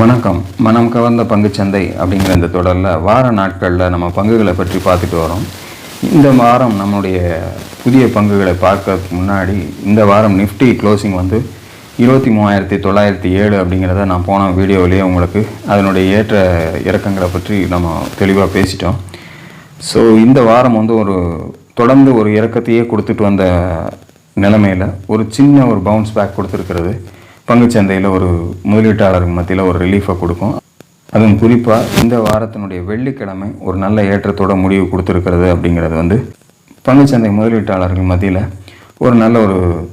வணக்கம். மனம் கவர்ந்த பங்குச்சந்தை அப்படிங்கிற இந்த தொடரில் வார நாட்களில் நம்ம பங்குகளை பற்றி பார்த்துட்டு வரோம். இந்த வாரம் நம்முடைய புதிய பங்குகளை பார்க்கறதுக்கு முன்னாடி இந்த வாரம் நிஃப்டி க்ளோசிங் வந்து 23,907 அப்படிங்கிறத நான் போன வீடியோவிலேயே உங்களுக்கு அதனுடைய ஏற்ற இறக்கங்களை பற்றி நம்ம தெளிவாக பேசிட்டோம். ஸோ இந்த வாரம் வந்து தொடர்ந்து ஒரு இறக்கத்தையே கொடுத்துட்டு வந்த நிலைமையில் ஒரு சின்ன பவுன்ஸ் பேக் கொடுத்துருக்கிறது பங்குச்சந்தையில் ஒரு முதலீட்டாளருக்கு மத்தியில் ஒரு ரிலீஃபை கொடுக்கும். அதுவும் குறிப்பாக இந்த வாரத்தினுடைய வெள்ளிக்கிழமை ஒரு நல்ல ஏற்றத்தோட முடிவு கொடுத்துருக்கிறது அப்படிங்கிறது வந்து பங்குச்சந்தை முதலீட்டாளர்கள் மத்தியில் ஒரு நல்ல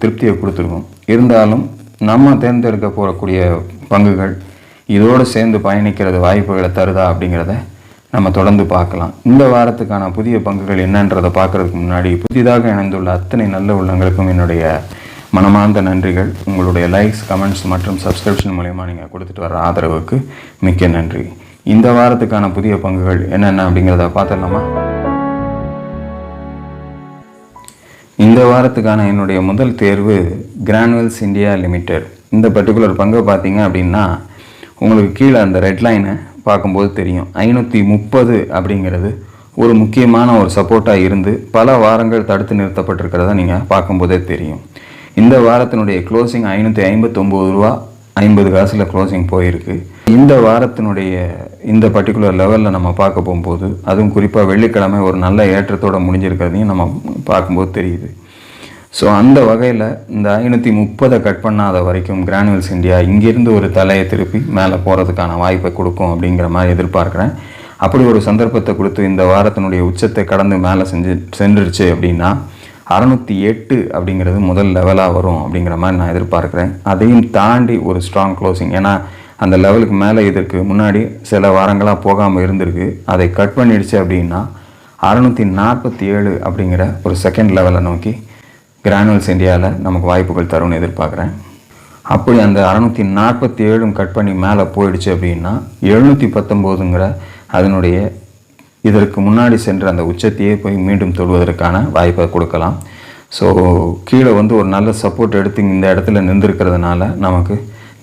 திருப்தியை கொடுத்துருக்கும். இருந்தாலும் நம்ம தேர்ந்தெடுக்க போகக்கூடிய பங்குகள் இதோடு சேர்ந்து பயணிக்கிறது வாய்ப்புகளை தருதா அப்படிங்கிறத நம்ம தொடர்ந்து பார்க்கலாம். இந்த வாரத்துக்கான புதிய பங்குகள் என்னன்றதை பார்க்குறதுக்கு முன்னாடி புதிதாக இணைந்துள்ள அத்தனை நல்ல உள்ளங்களுக்கும் என்னுடைய மனமார்ந்த நன்றிகள். உங்களுடைய லைக்ஸ், கமெண்ட்ஸ் மற்றும் சப்ஸ்கிரிப்ஷன் மூலமா நீங்கள் கொடுத்துட்டு வர ஆதரவுக்கு மிக்க நன்றி. இந்த வாரத்துக்கான புதிய பங்குகள் என்னென்ன அப்படிங்கிறத பார்த்துடலாமா? இந்த வாரத்துக்கான என்னுடைய முதல் தேர்வு கிரானுவல்ஸ் இந்தியா லிமிடெட். இந்த பர்டிகுலர் பங்கை பார்த்தீங்க அப்படின்னா உங்களுக்கு கீழே அந்த ரெட் லைனை பார்க்கும்போது தெரியும். 530 அப்படிங்கிறது ஒரு முக்கியமான சப்போர்ட்டாக இருந்து பல வாரங்கள் தடுத்து நிறுத்தப்பட்டிருக்கிறத நீங்கள் பார்க்கும்போதே தெரியும். இந்த வாரத்தினுடைய க்ளோசிங் 559 ரூபா 50 காசில் க்ளோசிங் போயிருக்கு. இந்த வாரத்தினுடைய இந்த பர்டிகுலர் லெவலில் நம்ம பார்க்க போகும்போது அதுவும் குறிப்பாக வெள்ளிக்கிழமை ஒரு நல்ல ஏற்றத்தோடு முடிஞ்சிருக்கிறதையும் நம்ம பார்க்கும்போது தெரியுது. ஸோ அந்த வகையில் இந்த 530 கட் பண்ணாத வரைக்கும் கிரானுவல்ஸ் இந்தியா இங்கேருந்து ஒரு தலையை திருப்பி மேலே போகிறதுக்கான வாய்ப்பை கொடுக்கும் அப்படிங்கிற மாதிரி எதிர்பார்க்குறேன். அப்படி ஒரு சந்தர்ப்பத்தை கொடுத்து இந்த வாரத்தினுடைய உச்சத்தை கடந்து மேலே சென்றுருச்சு அப்படின்னா 608 அப்படிங்கிறது முதல் லெவலாக வரும் அப்படிங்கிற மாதிரி நான் எதிர்பார்க்குறேன். அதையும் தாண்டி ஒரு ஸ்ட்ராங் க்ளோசிங், ஏன்னா அந்த லெவலுக்கு மேலே இதற்கு முன்னாடி சில வாரங்களாக போகாமல் இருந்திருக்கு. அதை கட் பண்ணிடுச்சு அப்படின்னா 647 அப்படிங்கிற ஒரு செகண்ட் லெவலை நோக்கி கிரானுவல்ஸ் இந்தியாவில் நமக்கு வாய்ப்புகள் தரும்னு எதிர்பார்க்குறேன். அப்படி அந்த 647 கட் பண்ணி மேலே போயிடுச்சு அப்படின்னா 719ங்கிற அதனுடைய இதற்கு முன்னாடி சென்று அந்த உச்சத்தையே போய் மீண்டும் தொடுவதற்கான வாய்ப்பை கொடுக்கலாம். ஸோ கீழே ஒரு நல்ல சப்போர்ட் எடுத்து இந்த இடத்துல நின்றுருக்கிறதுனால நமக்கு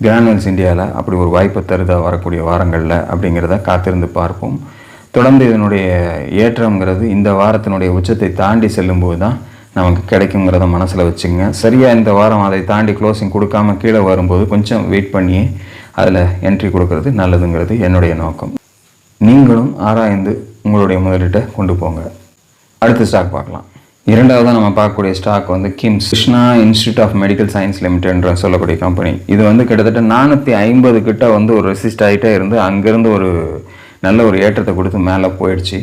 கிரானுவல்ஸ் இந்தியாவில் அப்படி ஒரு வாய்ப்பை தருதா வரக்கூடிய வாரங்களில் அப்படிங்கிறத காத்திருந்து பார்ப்போம். தொடர்ந்து இதனுடைய ஏற்றம்ங்கிறது இந்த வாரத்தினுடைய உச்சத்தை தாண்டி செல்லும்போது தான் நமக்கு கிடைக்குங்கிறத மனசில் வச்சுங்க. சரியாக இந்த வாரம் அதை தாண்டி க்ளோசிங் கொடுக்காமல் கீழே வரும்போது கொஞ்சம் வெயிட் பண்ணியே அதில் என்ட்ரி கொடுக்கறது நல்லதுங்கிறது என்னுடைய நோக்கம். நீங்களும் ஆராய்ந்து உங்களுடைய முதலீட்டை கொண்டு போங்க. அடுத்த ஸ்டாக் பார்க்கலாம். இரண்டாவதாக நம்ம பார்க்கக்கூடிய stock KIMS Krishna institute of medical science லிமிடெட்ன்ற சொல்லக்கூடிய கம்பெனி. இது கிட்டத்தட்ட 450 கிட்ட ஒரு ரெசிஸ்ட் ஆகிட்டே இருந்து அங்கேருந்து ஒரு நல்ல ஏற்றத்தை கொடுத்து மேலே போயிடுச்சு.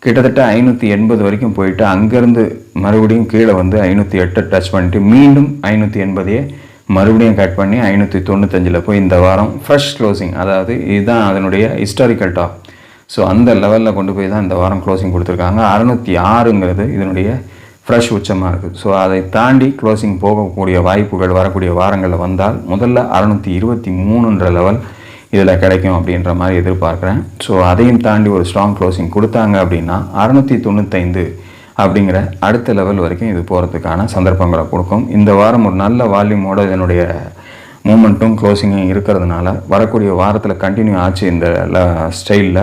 கிட்டத்தட்ட 580 வரைக்கும் போயிட்டு அங்கேருந்து மறுபடியும் கீழே 508 டச் பண்ணிட்டு மீண்டும் 580 மறுபடியும் கட் பண்ணி 595 போய் இந்த வாரம் ஃப்ரெஷ் க்ளோசிங், அதாவது இதுதான் அதனுடைய ஹிஸ்டாரிக்கல் டாப். ஸோ அந்த லெவலில் கொண்டு போய் தான் இந்த வாரம் க்ளோசிங் கொடுத்துருக்காங்க. 606ங்கிறது இதனுடைய ஃப்ரெஷ் உச்சமாக இருக்குது. ஸோ அதை தாண்டி க்ளோசிங் போகக்கூடிய வாய்ப்புகள் வரக்கூடிய வாரங்களில் வந்தால் முதல்ல 623ன்ற லெவல் இதில் கிடைக்கும் அப்படின்ற மாதிரி எதிர்பார்க்குறேன். ஸோ அதையும் தாண்டி ஒரு ஸ்ட்ராங் க்ளோசிங் கொடுத்தாங்க அப்படின்னா 695 அப்படிங்கிற அடுத்த லெவல் வரைக்கும் இது போகிறதுக்கான சந்தர்ப்பங்களை கொடுக்கும். இந்த வாரம் ஒரு நல்ல வால்யூமோட இதனுடைய மூமெண்ட்டும் க்ளோசிங்கும் இருக்கிறதுனால வரக்கூடிய வாரத்தில் கண்டினியூ ஆச்சு இந்த ஸ்டைலில்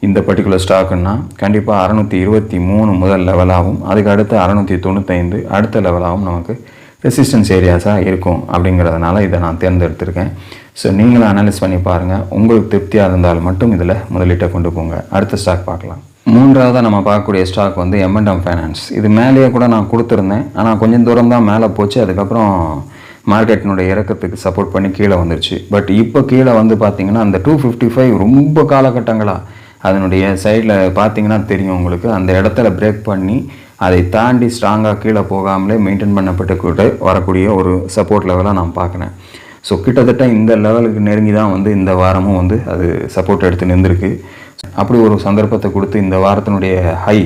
இந்த பர்டிகுலர் ஸ்டாக்குன்னா கண்டிப்பாக 623 முதல் லெவலாகவும் அதுக்கு அடுத்து 695 அடுத்த லெவலாகவும் நமக்கு ரெசிஸ்டன்ஸ் ஏரியாஸாக இருக்கும். அப்படிங்கிறதுனால இதை நான் தேர்ந்தெடுத்திருக்கேன். ஸோ நீங்களும் அனலைஸ் பண்ணி பாருங்கள். உங்களுக்கு திருப்தியாக இருந்தால் மட்டும் இதில் முதலீட்டை கொண்டு போங்க. அடுத்த ஸ்டாக் பார்க்கலாம். மூன்றாவதாக நம்ம பார்க்கக்கூடிய ஸ்டாக் M&M ஃபைனான்ஸ். இது மேலேயே கூட நான் கொடுத்துருந்தேன், ஆனால் கொஞ்சம் தூரம் தான் மேலே போச்சு. அதுக்கப்புறம் மார்க்கெட்டினுடைய இறக்கத்துக்கு சப்போர்ட் பண்ணி கீழே வந்துருச்சு. பட் இப்போ கீழே பார்த்திங்கன்னா அந்த 255 ரொம்ப காலகட்டங்களாக அதனுடைய சைடில் பார்த்திங்கன்னா தெரியும் உங்களுக்கு. அந்த இடத்துல பிரேக் பண்ணி அதை தாண்டி ஸ்ட்ராங்காக கீழே போகாமலே மெயின்டைன் பண்ணப்பட்டு கூட வரக்கூடிய ஒரு சப்போர்ட் லெவலாக நான் பார்க்குறேன். ஸோ கிட்டத்தட்ட இந்த லெவலுக்கு நெருங்கி தான் இந்த வாரமும் அது சப்போர்ட் எடுத்து நின்றுருக்கு. அப்படி ஒரு சந்தர்ப்பத்தை கொடுத்து இந்த வாரத்தினுடைய ஹை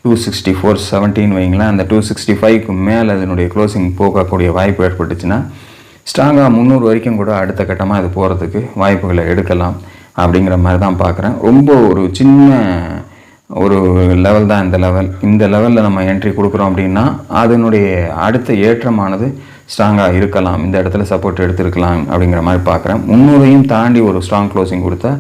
264.17 வைங்களேன். அந்த 265க்கு மேலே அதனுடைய க்ளோசிங் போகக்கூடிய வாய்ப்பு ஏற்பட்டுச்சுன்னா ஸ்ட்ராங்காக 300 வரைக்கும் கூட அடுத்த கட்டமாக இது போகிறதுக்கு வாய்ப்புகளை எடுக்கலாம் அப்படிங்கிற மாதிரி தான் பார்க்குறேன். ரொம்ப ஒரு சின்ன ஒரு லெவல் தான் இந்த லெவலில் நம்ம என்ட்ரி கொடுக்குறோம் அப்படின்னா அதனுடைய அடுத்த ஏற்றமானது ஸ்ட்ராங்காக இருக்கலாம், இந்த இடத்துல சப்போர்ட் எடுத்துருக்கலாம் அப்படிங்கிற மாதிரி பார்க்குறேன். 300ஐயும் தாண்டி ஒரு ஸ்ட்ராங் க்ளோசிங் கொடுத்தா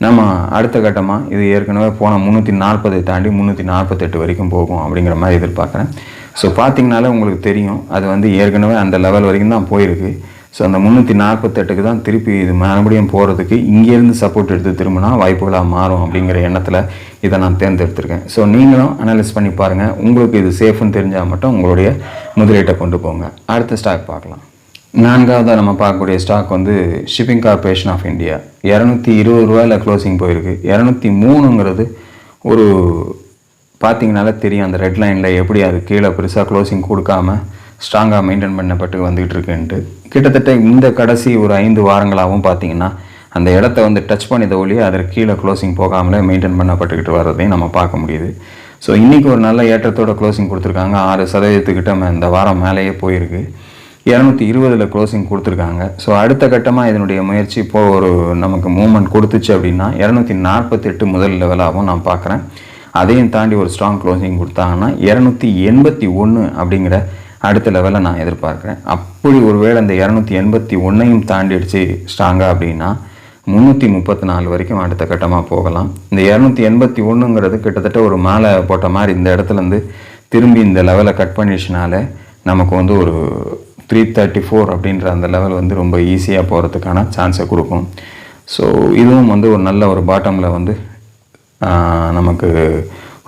நம்ம அடுத்த கட்டமாக இது ஏற்கனவே போன 340 தாண்டி 348 வரைக்கும் போகும் அப்படிங்கிற மாதிரி எதிர்பார்க்குறேன். ஸோ பார்த்திங்கனாலே உங்களுக்கு தெரியும் அது வந்து ஏற்கனவே அந்த லெவல் வரைக்கும் தான் போயிருக்கு. ஸோ அந்த 348க்கு தான் திருப்பி இது மறுபடியும் போகிறதுக்கு இங்கேருந்து சப்போர்ட் எடுத்து திரும்பினா வாய்ப்புகளாக மாறும் அப்படிங்கிற எண்ணத்தில் இதை நான் தேர்ந்தெடுத்திருக்கேன். ஸோ நீங்களும் அனலைஸ் பண்ணி பாருங்கள், உங்களுக்கு இது சேஃப்னு தெரிஞ்சால் மட்டும் உங்களுடைய முதலீட்டை கொண்டு போங்க. அடுத்த ஸ்டாக் பார்க்கலாம். 4ஆவதாக நம்ம பார்க்கக்கூடிய ஸ்டாக் வந்து ஷிப்பிங் கார்பரேஷன் ஆஃப் இந்தியா. 220 ரூபாயில் க்ளோசிங் போயிருக்கு. 203ங்கிறது ஒரு பார்த்திங்கனால தெரியும் அந்த ரெட் லைனில் எப்படி அது கீழே பெருசாக க்ளோசிங் கொடுக்காம ஸ்ட்ராங்காக மெயின்டைன் பண்ணப்பட்டு வந்துகிட்டு இருக்குன்ட்டு. கிட்டத்தட்ட இந்த கடைசி ஒரு 5 வாரங்களாகவும் பார்த்திங்கன்னா அந்த இடத்த வந்து டச் பண்ணித ஒழிய அதற்கு கீழே க்ளோசிங் போகாமலே மெயின்டைன் பண்ணப்பட்டுக்கிட்டு வர்றதையும் நம்ம பார்க்க முடியுது. ஸோ இன்றைக்கி ஒரு நல்ல ஏற்றத்தோட க்ளோசிங் கொடுத்துருக்காங்க. 6% இந்த வாரம் மேலேயே போயிருக்கு. 220 க்ளோசிங் கொடுத்துருக்காங்க. ஸோ அடுத்த கட்டமாக இதனுடைய முயற்சி இப்போது ஒரு நமக்கு மூவ்மெண்ட் கொடுத்துச்சு அப்படின்னா 248 முதல் லெவலாகவும் நான் பார்க்குறேன். அதையும் தாண்டி ஒரு ஸ்ட்ராங் க்ளோசிங் கொடுத்தாங்கன்னா 281 அப்படிங்கிற அடுத்த லெவலில் நான் எதிர்பார்க்குறேன். அப்படி ஒருவேளை அந்த 281ஐயும் தாண்டிடுச்சு ஸ்ட்ராங்காக அப்படின்னா 334 வரைக்கும் அடுத்த கட்டமாக போகலாம். இந்த 281ங்கிறது கிட்டத்தட்ட ஒரு மேலே போட்ட மாதிரி இந்த இடத்துலேருந்து திரும்பி இந்த லெவலை கட் பண்ணிடுச்சுனால நமக்கு வந்து ஒரு 334 அப்படின்ற அந்த லெவல் வந்து ரொம்ப ஈஸியாக போகிறதுக்கான சான்ஸை கொடுக்கும். ஸோ இதுவும் வந்து ஒரு நல்ல ஒரு பாட்டமில் வந்து நமக்கு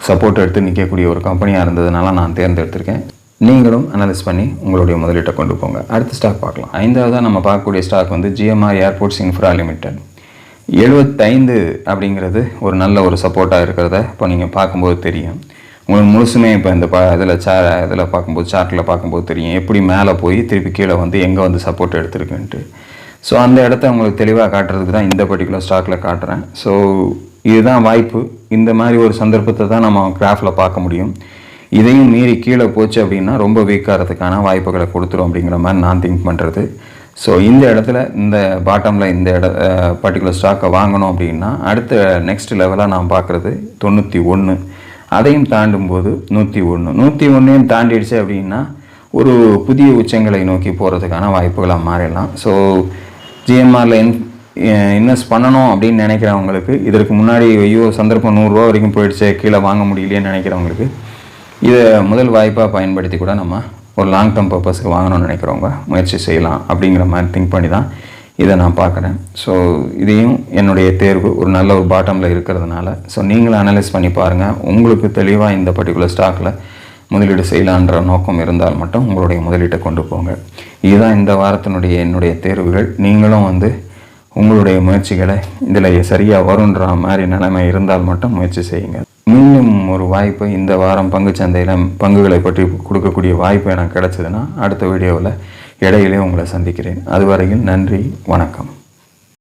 சப்போர்ட் எடுத்து நிற்கக்கூடிய ஒரு கம்பெனியாக இருந்ததுனால நான் தேர்ந்தெடுத்திருக்கேன். நீங்களும் அனலைஸ் பண்ணி உங்களுடைய முதலீட்டை கொண்டு போங்க. அடுத்த ஸ்டாக் பார்க்கலாம். 5ஆவதாக நம்ம பார்க்கக்கூடிய ஸ்டாக் வந்து GMR ஏர்போர்ட்ஸ் இன்ஃப்ரா லிமிடெட். 75 அப்படிங்கிறது ஒரு நல்ல ஒரு சப்போர்ட்டாக இருக்கிறத இப்போ நீங்கள் பார்க்கும்போது தெரியும். உங்களுக்கு முழுசுமே இப்போ இந்த இதில் பார்க்கும்போது சார்ட்டில் பார்க்கும்போது தெரியும் எப்படி மேலே போய் திருப்பி கீழே வந்து எங்கே வந்து சப்போர்ட் எடுத்துருக்குன்ட்டு. ஸோ அந்த இடத்த உங்களுக்கு தெளிவாக காட்டுறதுக்கு தான் இந்த பர்டிகுலர் ஸ்டாக்கில் காட்டுறேன். ஸோ இதுதான் வாய்ப்பு. இந்த மாதிரி ஒரு சந்தர்ப்பத்தை தான் நம்ம கிராஃபில் பார்க்க முடியும். இதையும் மீறி கீழே போச்சு அப்படின்னா ரொம்ப வீக்காகிறதுக்கான வாய்ப்புகளை கொடுத்துரும் அப்படிங்கிற மாதிரி நான் திங்க் பண்ணுறது. ஸோ இந்த இடத்துல இந்த பாட்டமில் இந்த பர்டிகுலர் ஸ்டாக்கை வாங்கணும் அப்படின்னா அடுத்த நெக்ஸ்ட் லெவலாக நான் பார்க்குறது 91. அதையும் தாண்டும் போது 101. 101ஐயும் தாண்டிடுச்சு அப்படின்னா ஒரு புதிய உச்சங்களை நோக்கி போகிறதுக்கான வாய்ப்புகளாக மாறிடலாம். ஸோ GMRல இன்வெஸ்ட் பண்ணணும் அப்படின்னு நினைக்கிறவங்களுக்கு இதற்கு முன்னாடி ஐயோ சந்தர்ப்பம் 100 ரூபா வரைக்கும் போயிடுச்சு கீழே வாங்க முடியலையேன்னு நினைக்கிறவங்களுக்கு இதை முதல் வாய்ப்பாக பயன்படுத்தி கூட நம்ம ஒரு லாங் டேர்ம் பர்பஸ்க்கு வாங்கணும்னு நினைக்கிறவங்க முயற்சி செய்யலாம் அப்படிங்கிற மாதிரி திங்க் பண்ணி தான் இதை நான் பார்க்குறேன். ஸோ இதையும் என்னுடைய தேர்வு ஒரு நல்ல ஒரு பாட்டமில் இருக்கிறதுனால ஸோ நீங்களும் அனலைஸ் பண்ணி பாருங்கள். உங்களுக்கு தெளிவாக இந்த பர்டிகுலர் ஸ்டாக்கில் முதலீடு செய்யலான்ற நோக்கம் இருந்தால் மட்டும் உங்களுடைய முதலீட்டை கொண்டு போங்க. இதுதான் இந்த வாரத்தினுடைய என்னுடைய தேர்வுகள். நீங்களும் வந்து உங்களுடைய முயற்சிகளை இதில் சரியாக வருன்ற மாதிரி நிலைமை இருந்தால் மட்டும் முயற்சி செய்யுங்க. மீண்டும் ஒரு வாய்ப்பு இந்த வாரம் பங்குச்சந்தையில் பங்குகளை பற்றி கொடுக்கக்கூடிய வாய்ப்பு எனக்கு கிடைச்சதுன்னா அடுத்த வீடியோவில் இடையிலே உங்களை சந்திக்கிறேன். அதுவரையில் நன்றி, வணக்கம்.